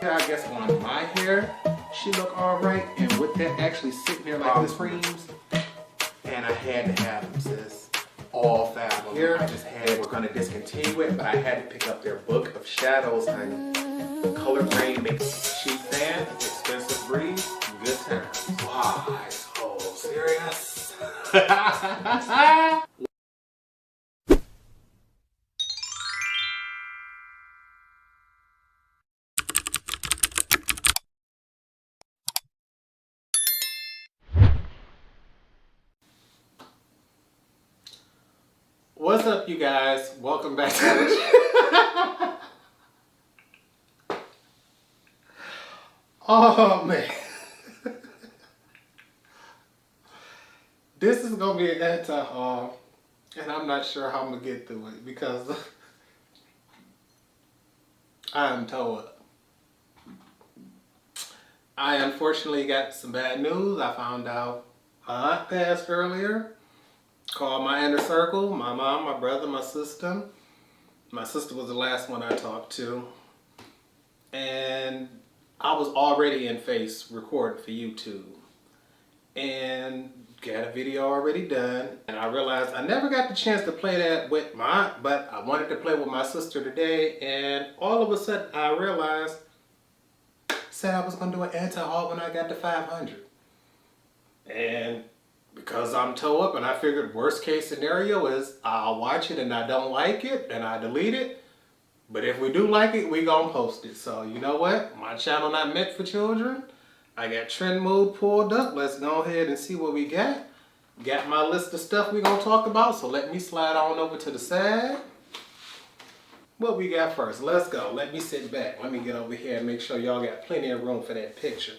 I guess on my hair, she look alright. And with that actually sitting there like this creams, and I had to have them, sis. All 5 of them. Here, I just had, we're gonna discontinue it, but I had to pick up their book of shadows, honey. Color grade makes cheap fan, expensive breeze, good times. Wow, so serious. What's up, you guys? Welcome back to the Oh man. This is gonna be an anti-haul, and I'm not sure how I'm gonna get through it because I am toe up. I unfortunately got some bad news. I found out my aunt passed earlier. Called my inner circle, my mom, my brother, my sister. My sister was the last one I talked to. And I was already in face recording for YouTube. And got a video already done. And I realized I never got the chance to play that with my aunt, but I wanted to play with my sister today. And all of a sudden I realized, said I was gonna do an anti-haul when I got to 500. And because I'm toe up and I figured worst case scenario is I'll watch it and I don't like it and I delete it. But if we do like it, we gonna post it. So you know what? My channel not meant for children. I got trend mode pulled up. Let's go ahead and see what we got. Got my list of stuff we gonna talk about. So let me slide on over to the side. What we got first? Let's go. Let me sit back. Let me get over here and make sure y'all got plenty of room for that picture.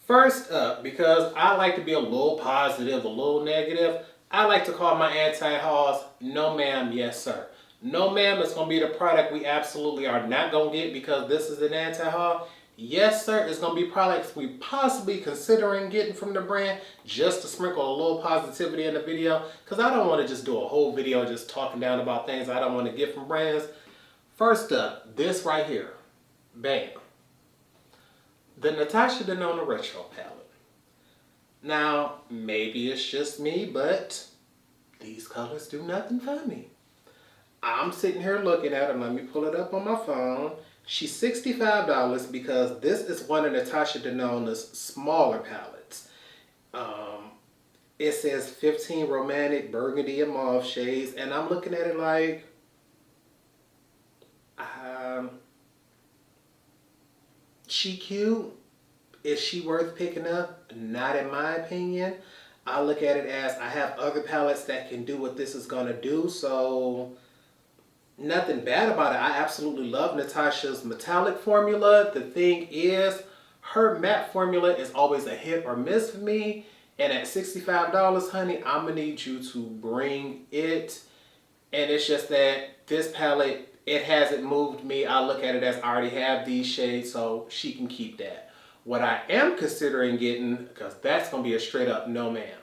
First up, because I like to be a little positive, a little negative, I like to call my anti-hauls no ma'am, yes sir. No ma'am is going to be the product we absolutely are not going to get because this is an anti-haul. Yes sir, it's going to be products we possibly considering getting from the brand just to sprinkle a little positivity in the video because I don't want to just do a whole video just talking down about things I don't want to get from brands. First up, this right here. Bam. The Natasha Denona Retro Palette. Now, maybe it's just me, but these colors do nothing for me. I'm sitting here looking at them. Let me pull it up on my phone. She's $65 because this is one of Natasha Denona's smaller palettes. It says 15 romantic burgundy and mauve shades, and I'm looking at it like, she cute. Is she worth picking up? Not in my opinion. I look at it as I have other palettes that can do what this is going to do. So nothing bad about it. I absolutely love Natasha's metallic formula. The thing is, her matte formula is always a hit or miss for me. And at $65, honey, I'm going to need you to bring it. And it's just that this palette, it hasn't moved me. I look at it as I already have these shades, so she can keep that. What I am considering getting, because that's going to be a straight up no ma'am.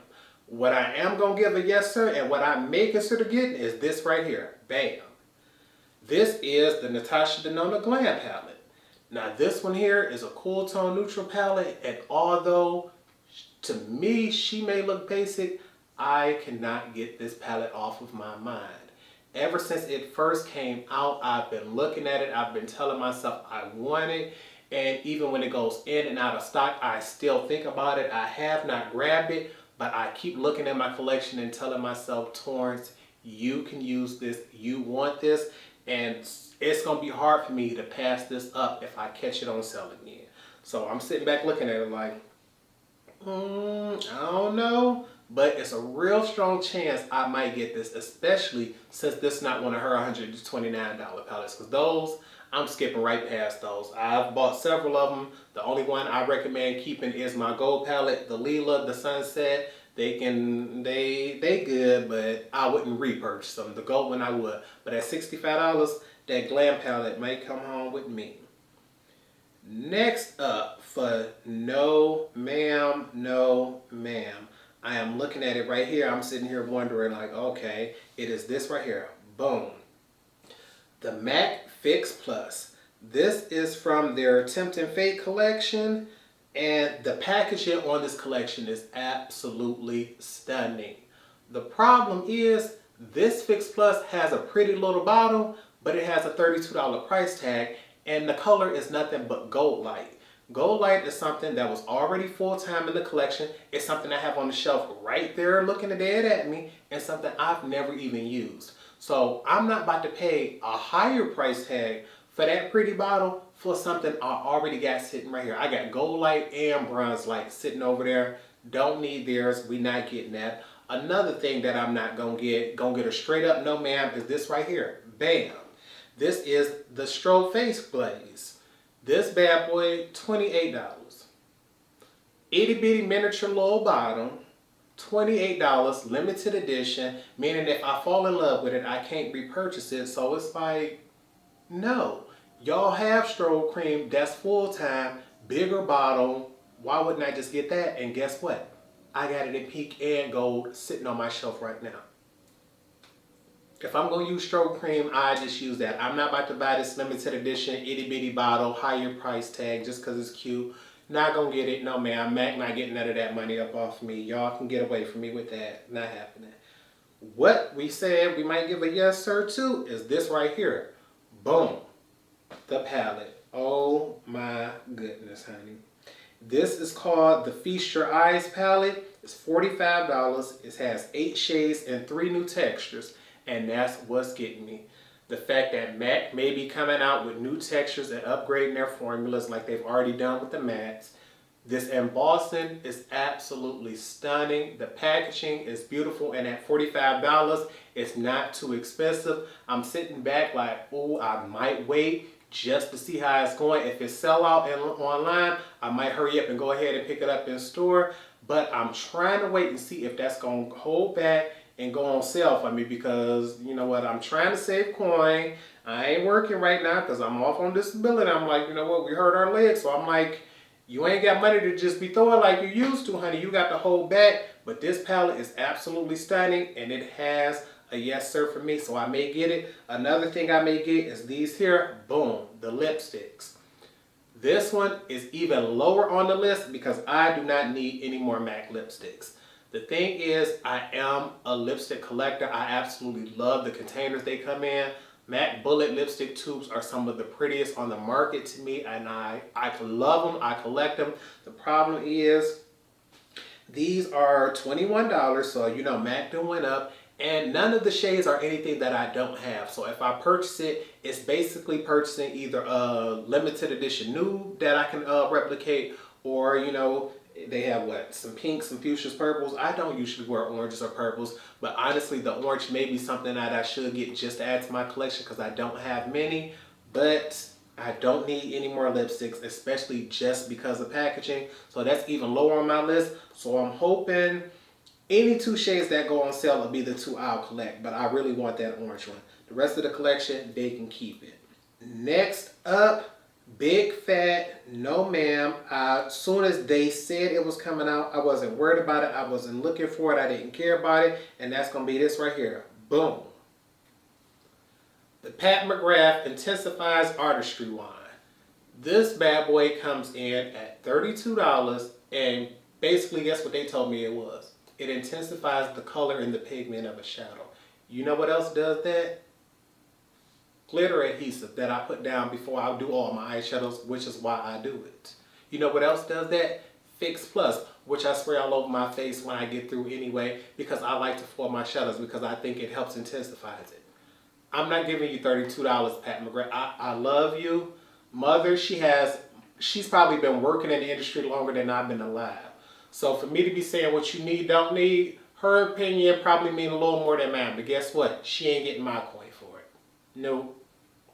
What I am going to give a yes sir, and what I may consider getting is this right here. Bam. This is the Natasha Denona Glam palette. Now this one here is a cool tone neutral palette, and although to me she may look basic, I cannot get this palette off of my mind. Ever since it first came out, I've been looking at it. I've been telling myself I want it. And even when it goes in and out of stock, I still think about it. I have not grabbed it, but I keep looking at my collection and telling myself, Torrence, you can use this. You want this. And it's going to be hard for me to pass this up if I catch it on sale again. So I'm sitting back looking at it like, I don't know. But it's a real strong chance I might get this, especially since this is not one of her $129 palettes. Because those, I'm skipping right past those. I've bought several of them. The only one I recommend keeping is my gold palette, the Lila, the Sunset. They good, but I wouldn't repurchase them. The gold one I would. But at $65, that Glam palette might come home with me. Next up for no ma'am, no ma'am. I am looking at it right here. I'm sitting here wondering like, okay, it is this right here. Boom. The MAC Fix Plus. This is from their Attempt and Fate collection, and the packaging on this collection is absolutely stunning. The problem is this Fix Plus has a pretty little bottle, but it has a $32 price tag, and the color is nothing but Goldlite. Goldlite is something that was already full-time in the collection. It's something I have on the shelf right there looking dead at me, and something I've never even used. So I'm not about to pay a higher price tag for that pretty bottle for something I already got sitting right here. I got Goldlite and Bronze Light sitting over there. Don't need theirs. We not getting that. Another thing that I'm not gonna get a straight up no ma'am, is this right here. Bam. This is the Strobe Face Glaze. This bad boy, $28. Itty bitty miniature little bottle, $28, limited edition, meaning if I fall in love with it, I can't repurchase it. So it's like, no. Y'all have Strobe Cream, that's full time, bigger bottle. Why wouldn't I just get that? And guess what? I got it in pink and gold sitting on my shelf right now. If I'm going to use Strobe Cream, I just use that. I'm not about to buy this limited edition itty bitty bottle, higher price tag, just because it's cute. Not going to get it. No, man. Mac not getting none of that money up off me. Y'all can get away from me with that. Not happening. What we said we might give a yes sir to is this right here. Boom. The palette. Oh my goodness, honey. This is called the Feast Your Eyes palette. It's $45. It has 8 shades and 3 new textures. And that's what's getting me. The fact that MAC may be coming out with new textures and upgrading their formulas like they've already done with the mattes. This embossing is absolutely stunning. The packaging is beautiful, and at $45, it's not too expensive. I'm sitting back like, oh, I might wait just to see how it's going. If it's sell out and online, I might hurry up and go ahead and pick it up in store. But I'm trying to wait and see if that's going to hold back and go on sale for me, because you know what, I'm trying to save coin. I ain't working right now because I'm off on disability. I'm like, you know what, we hurt our legs, so I'm like, you ain't got money to just be throwing like you used to, honey. You got to hold back. But this palette is absolutely stunning, and it has a yes sir for me, so I may get it. Another thing I may get is these here, boom, the lipsticks. This one is even lower on the list because I do not need any more MAC lipsticks. The thing is, I am a lipstick collector. I absolutely love the containers they come in. MAC bullet lipstick tubes are some of the prettiest on the market to me, and I love them. I collect them. The problem is, these are $21, so you know MAC done went up, and none of the shades are anything that I don't have. So if I purchase it, it's basically purchasing either a limited edition nude that I can replicate, or you know, they have what? Some pinks, some fuchsias, purples. I don't usually wear oranges or purples, but honestly, the orange may be something that I should get just to add to my collection because I don't have many, but I don't need any more lipsticks, especially just because of packaging. So that's even lower on my list. So I'm hoping any 2 shades that go on sale will be the 2 I'll collect, but I really want that orange one. The rest of the collection, they can keep it. Next up, Big Fat No Ma'am. As soon as they said it was coming out, I wasn't worried about it. I wasn't looking for it. I didn't care about it. And that's going to be this right here. Boom. The Pat McGrath Intinsifies Artistry wine. This bad boy comes in at $32, and basically guess what they told me it was. It intensifies the color and the pigment of a shadow. You know what else does that? Glitter adhesive that I put down before I do all my eyeshadows, which is why I do it. You know what else does that? Fix Plus, which I spray all over my face when I get through anyway, because I like to foil my shadows because I think it helps intensifies it. I'm not giving you $32, Pat McGrath. I love you. Mother, she's probably been working in the industry longer than I've been alive. So for me to be saying what you need, don't need, her opinion probably mean a little more than mine. But guess what? She ain't getting my coin for it. No.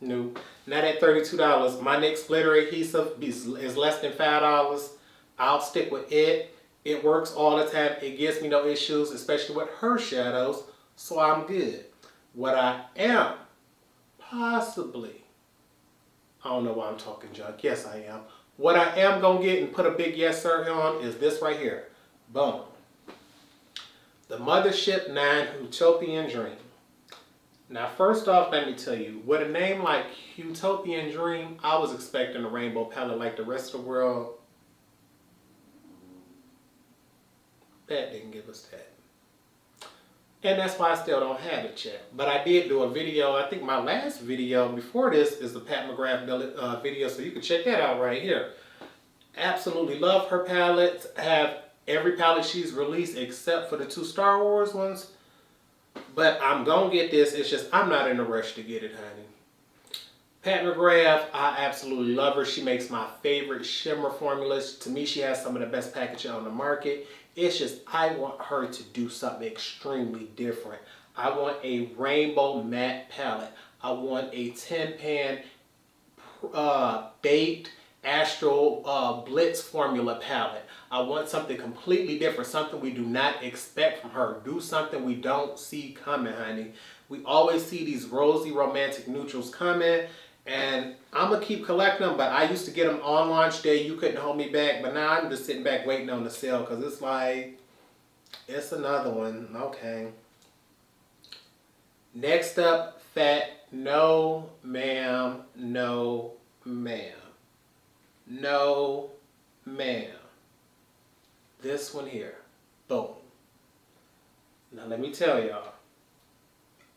No, not at $32. My NYX glitter adhesive is less than $5. I'll stick with it. It works all the time. It gives me no issues, especially with her shadows, so I'm good. What I am possibly, I don't know why I'm talking junk. Yes, I am. What I am going to get and put a big yes sir on is this right here. Boom. The Mothership 9 Huetopian Dream. Now, first off, let me tell you, with a name like Huetopian Dream, I was expecting a rainbow palette like the rest of the world. That didn't give us that. And that's why I still don't have it yet. But I did do a video. I think my last video before this is the Pat McGrath video, so you can check that out right here. Absolutely love her palettes. I have every palette she's released except for the 2 Star Wars ones. But I'm going to get this. It's just I'm not in a rush to get it, honey. Pat McGrath, I absolutely love her. She makes my favorite shimmer formulas. To me, she has some of the best packaging on the market. It's just I want her to do something extremely different. I want a rainbow matte palette. I want a 10-pan baked Astro Blitz formula palette. I want something completely different, something we do not expect from her. Do something we don't see coming, honey. We always see these rosy romantic neutrals coming, and I'm going to keep collecting them, but I used to get them on launch day. You couldn't hold me back, but now I'm just sitting back waiting on the sale because it's like, it's another one. Okay. Next up, Fat No Ma'am, No Ma'am. No Ma'am. This one here. Boom. Now let me tell y'all,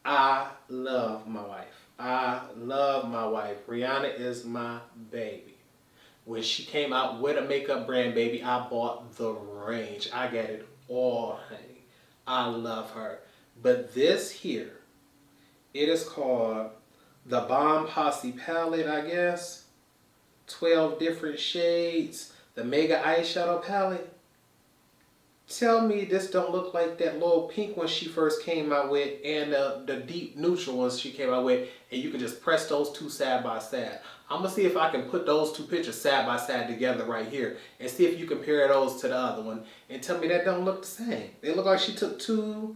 I love my wife. I love my wife. Rihanna is my baby. When she came out with a makeup brand, baby, I bought the range. I got it all, honey. I love her. But this here, it is called the Bomb Posse palette, I guess. 12 different shades. The Mega Eyeshadow palette. Tell me this don't look like that little pink one she first came out with and the deep neutral ones she came out with, and you can just press those two side by side. I'm going to see if I can put those 2 pictures side by side together right here and see if you compare those to the other one and tell me that don't look the same. They look like she took 2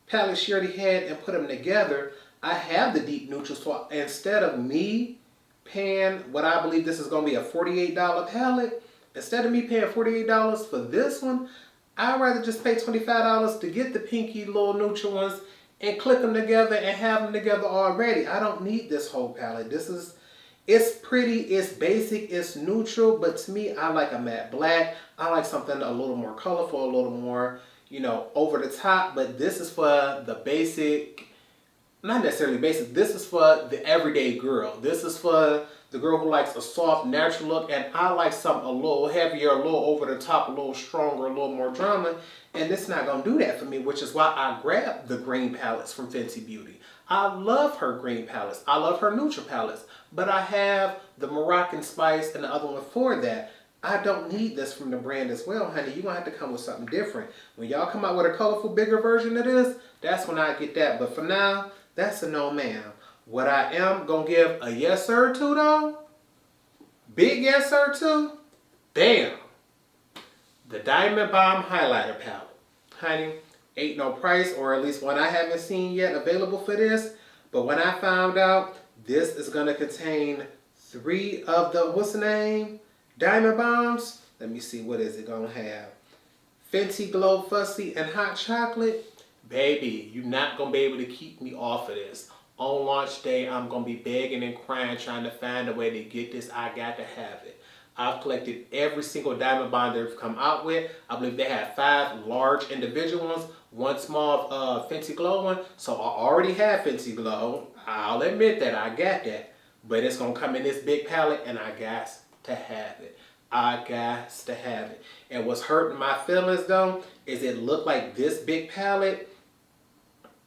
palettes she already had and put them together. I have the deep neutral, so instead of me paying what I believe this is going to be a $48 palette, instead of me paying $48 for this one, I'd rather just pay $25 to get the pinky little neutral ones and click them together and have them together already. I don't need this whole palette. It's pretty, it's basic, it's neutral, but to me, I like a matte black. I like something a little more colorful, a little more, you know, over the top, but this is for the basic, not necessarily basic, this is for the everyday girl. This is for the girl who likes a soft, natural look, and I like something a little heavier, a little over the top, a little stronger, a little more drama, and it's not going to do that for me, which is why I grabbed the green palettes from Fenty Beauty. I love her green palettes. I love her neutral palettes, but I have the Moroccan Spice and the other one for that. I don't need this from the brand as well, honey. You're going to have to come with something different. When y'all come out with a colorful, bigger version of this, that's when I get that, but for now, that's a no ma'am. What I am going to give a yes sir to though, big yes sir to, bam, the Diamond Bomb Highlighter Palette. Honey, ain't no price, or at least one I haven't seen yet available for this, but when I found out this is going to contain 3 of the, what's the name, Diamond Bombs, let me see, what is it going to have? Fenty Glow Fussy and Hot Chocolate. Baby, you're not going to be able to keep me off of this. On launch day, I'm going to be begging and crying trying to find a way to get this. I got to have it. I've collected every single Diamond Bond they've come out with. I believe they have 5 large individual ones, 1 small Fenty Glow one. So I already have Fenty Glow. I'll admit that. I got that. But it's going to come in this big palette, and I got to have it. I got to have it. And what's hurting my feelings, though, is it looked like this big palette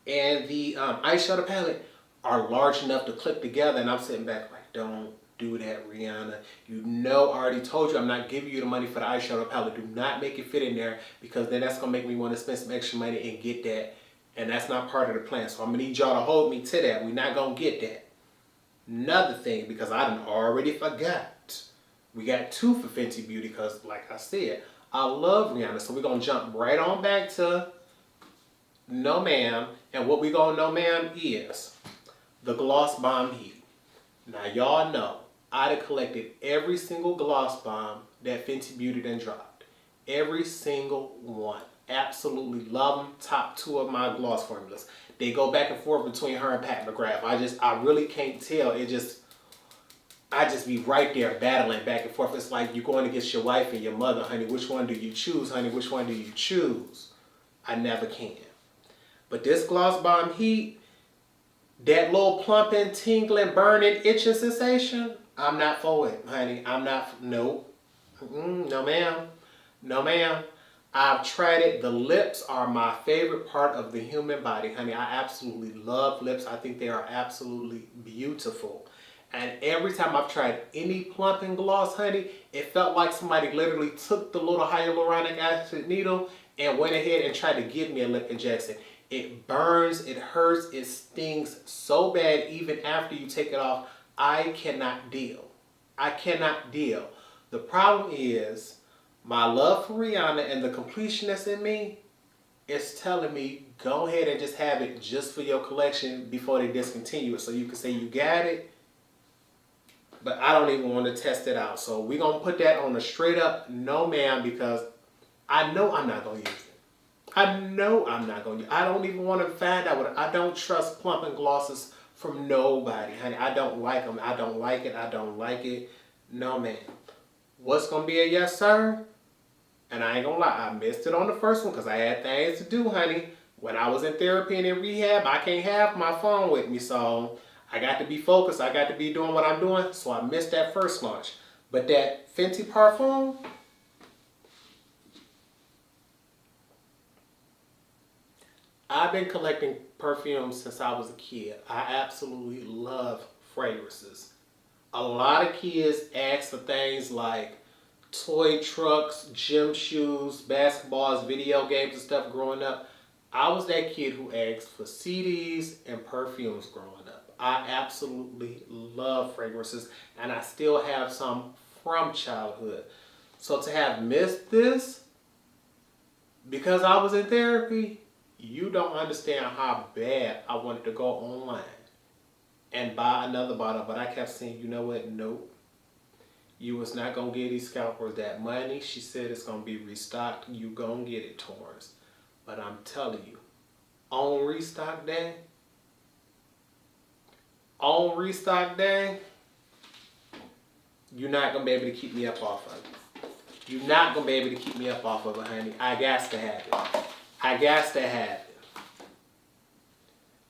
and the eyeshadow palette are large enough to click together, and I'm sitting back like, don't do that, Rihanna. You know I already told you I'm not giving you the money for the eyeshadow palette. Do not make it fit in there, because then that's going to make me want to spend some extra money and get that, and that's not part of the plan. So I'm going to need y'all to hold me to that. We're not going to get that. Another thing, because I done already forgot, we got 2 for Fenty Beauty, because like I said, I love Rihanna. So we're going to jump right on back to No Ma'am, and what we going to No Ma'am is the Gloss Bomb Heat. Now y'all know I done collected every single gloss bomb that Fenty Beauty done dropped. Every single one. absolutely love them. Top 2 of my gloss formulas. They go back and forth between her and Pat McGrath. I really can't tell. I just be right there battling back and forth. It's like you're going against your wife and your mother, honey. Which one do you choose, honey? Which one do you choose? I never can. But this Gloss Bomb Heat, that little plumping, tingling, burning, itching sensation, I'm not for it, honey. I'm not, nope. No ma'am. No ma'am. I've tried it. The lips are my favorite part of the human body, honey. I absolutely love lips. I think they are absolutely beautiful. And every time I've tried any plumping gloss, honey, it felt like somebody literally took the little hyaluronic acid needle and went ahead and tried to give me a lip injection. It burns, it hurts, it stings so bad even after you take it off. I cannot deal. I cannot deal. The problem is my love for Rihanna and the completionist in me is telling me go ahead and just have it just for your collection before they discontinue it. So you can say you got it, but I don't even want to test it out. So we're going to put that on a straight up no ma'am because I know I'm not going to use it. I know I'm not going to use it. I don't even want to find out what I don't trust plumping glosses from nobody, honey. I don't like them. I don't like it. I don't like it. No ma'am. What's going to be a yes sir? And I ain't going to lie. I missed it on the first one because I had things to do, honey. When I was in therapy and in rehab, I can't have my phone with me. So I got to be focused. I got to be doing what I'm doing. So I missed that first launch. But that Fenty Parfum, I've been collecting perfumes since I was a kid. I absolutely love fragrances. A lot of kids ask for things like toy trucks, gym shoes, basketballs, video games and stuff growing up. I was that kid who asked for CDs and perfumes growing up. I absolutely love fragrances and I still have some from childhood. So to have missed this because I was in therapy, you don't understand how bad I wanted to go online and buy another bottle. But I kept saying, you know what? Nope. You was not going to give these scalpers that money. She said it's going to be restocked. You going to get it, Torrence. But I'm telling you, on restock day, you're not going to be able to keep me up off of it. You're not going to be able to keep me up off of it, honey. I got to have it. I got to have it.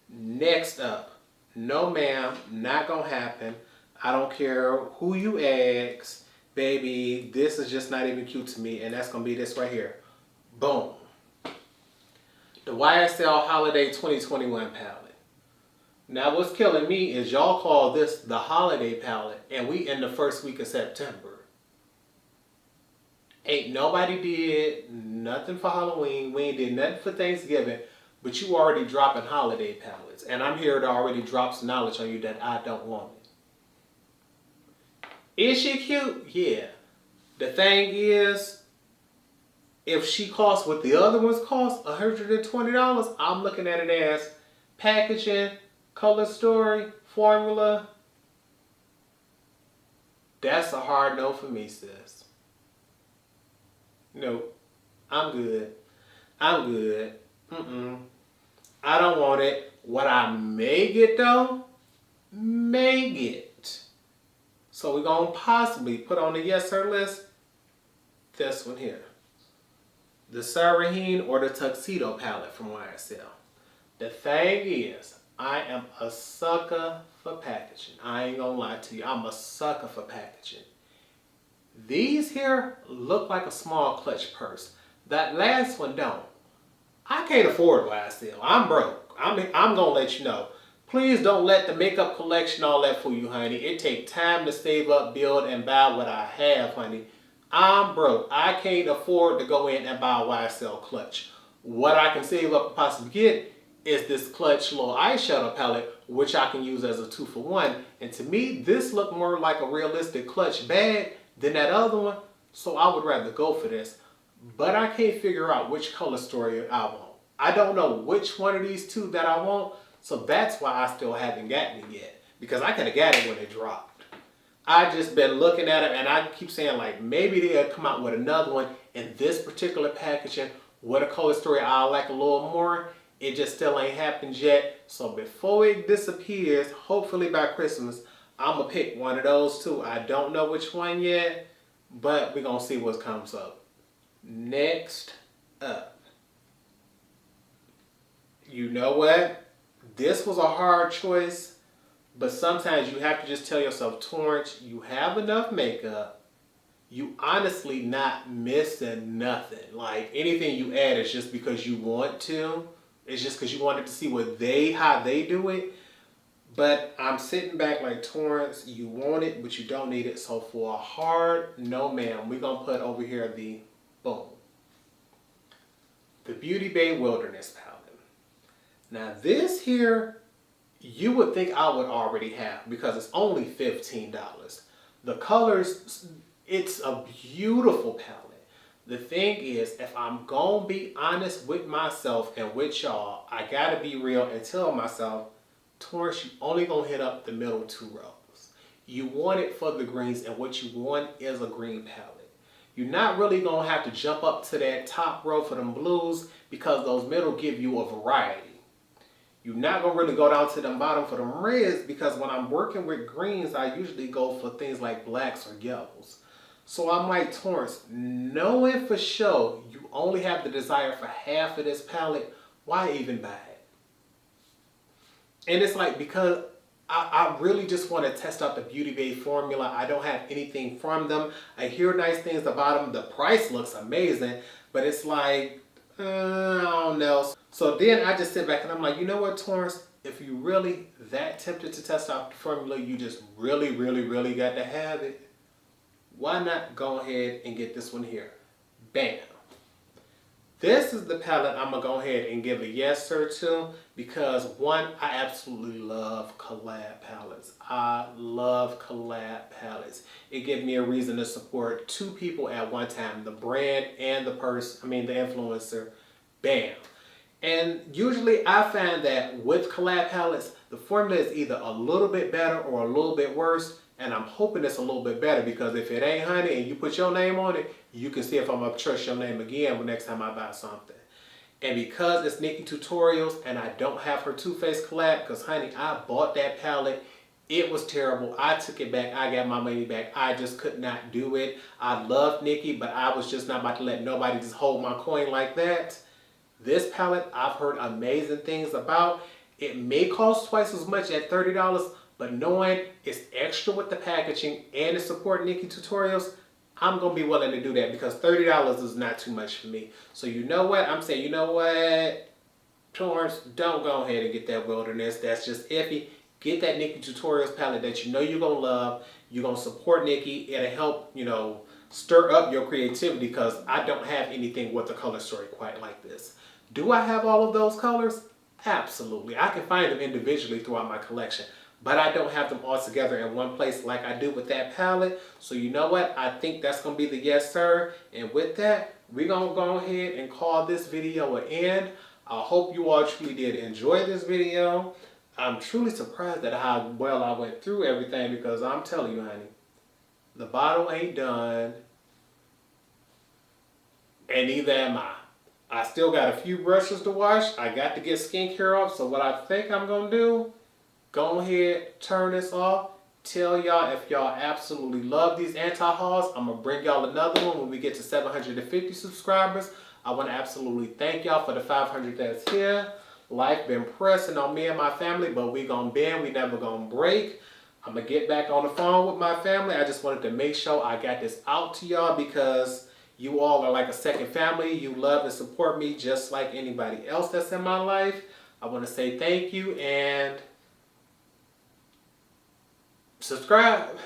Next up, no ma'am, not going to happen. I don't care who you ask. Baby, this is just not even cute to me. And that's going to be this right here. Boom. The YSL Holiday 2021 palette. Now what's killing me is y'all call this the holiday palette and we in the first week of September. Ain't nobody did nothing for Halloween. We ain't did nothing for Thanksgiving. But you already dropping holiday palettes. And I'm here to already drop some knowledge on you that I don't want it. Is she cute? Yeah. The thing is, if she costs what the other ones cost, $120, I'm looking at it as packaging, color story, formula. That's a hard no for me, sis. Nope. I'm good. I'm good. I don't want it. What I may get though, may get. So we're going to possibly put on the yes sir list this one here. The Sarahine or the Tuxedo palette from YSL. The thing is, I am a sucker for packaging. I ain't gonna lie to you. I'm a sucker for packaging. These here look like a small clutch purse. That last one don't. I can't afford YSL. I'm broke. I'm gonna let you know. Please don't let the makeup collection all that fool you, honey. It take time to save up, build, and buy what I have, honey. I'm broke. I can't afford to go in and buy a YSL clutch. What I can save up and possibly get is this clutch little eyeshadow palette, which I can use as a 2-for-1. And to me, this looked more like a realistic clutch bag than that other one. So I would rather go for this. But I can't figure out which color story I want. I don't know which one of these two that I want. So that's why I still haven't gotten it yet. Because I could have got it when it dropped. I just been looking at it and I keep saying like maybe they'll come out with another one in this particular packaging with a color story I like a little more. It just still ain't happened yet. So before it disappears, hopefully by Christmas, I'm going to pick one of those two. I don't know which one yet, but we're going to see what comes up. Next up. You know what? This was a hard choice, but sometimes you have to just tell yourself, Torrence, you have enough makeup. You honestly not missing nothing. Like anything you add is just because you want to. It's just because you wanted to see how they do it. But I'm sitting back like, Torrence, you want it, but you don't need it. So for a hard no ma'am, we're going to put over here the Beauty Bay Wilderness palette. Now this here, you would think I would already have because it's only $15. The colors, it's a beautiful palette. The thing is, if I'm going to be honest with myself and with y'all, I got to be real and tell myself, Torrence, you only going to hit up the middle 2 rows. You want it for the greens, and what you want is a green palette. You're not really going to have to jump up to that top row for them blues because those middle give you a variety. You're not going to really go down to the bottom for them reds because when I'm working with greens, I usually go for things like blacks or yellows. So I'm like, Torrence, knowing for sure you only have the desire for half of this palette, why even buy it? And it's like, because I really just want to test out the Beauty Bay formula. I don't have anything from them. I hear nice things about them. The price looks amazing, but it's like, I don't know. So then I just sit back and I'm like, you know what, Torrence? If you really that tempted to test out the formula, you just really, really, really got to have it. Why not go ahead and get this one here? Bam. This is the palette I'm going to go ahead and give a yes sir to because one, I absolutely love collab palettes. I love collab palettes. It gives me a reason to support 2 people at one time, the brand and the influencer. Bam. And usually I find that with collab palettes, the formula is either a little bit better or a little bit worse. And I'm hoping it's a little bit better because if it ain't honey and you put your name on it, you can see if I'm going to trust your name again the next time I buy something. And because it's Nikki Tutorials and I don't have her Too Faced collab, because honey, I bought that palette. It was terrible. I took it back. I got my money back. I just could not do it. I love Nikki, but I was just not about to let nobody just hold my coin like that. This palette, I've heard amazing things about. It may cost twice as much at $30, but knowing it's extra with the packaging and it's supporting Nikki Tutorials, I'm going to be willing to do that because $30 is not too much for me. So you know what? I'm saying, you know what? Torrence, don't go ahead and get that Wilderness. That's just iffy. Get that Nikki Tutorials palette that you know you're going to love. You're going to support Nikki. It'll help, stir up your creativity because I don't have anything with a color story quite like this. Do I have all of those colors? Absolutely. I can find them individually throughout my collection. But I don't have them all together in one place like I do with that palette. So you know what? I think that's going to be the yes sir. And with that, we're going to go ahead and call this video an end. I hope you all truly did enjoy this video. I'm truly surprised at how well I went through everything because I'm telling you, honey, the bottle ain't done. And neither am I. I still got a few brushes to wash. I got to get skincare off. So what I think I'm going to do, go ahead, turn this off. Tell y'all if y'all absolutely love these anti-hauls, I'm going to bring y'all another one when we get to 750 subscribers. I want to absolutely thank y'all for the 500 that's here. Life been pressing on me and my family, but we gonna bend, we never gonna break. I'm gonna get back on the phone with my family. I just wanted to make sure I got this out to y'all because you all are like a second family. You love and support me just like anybody else that's in my life. I want to say thank you and subscribe.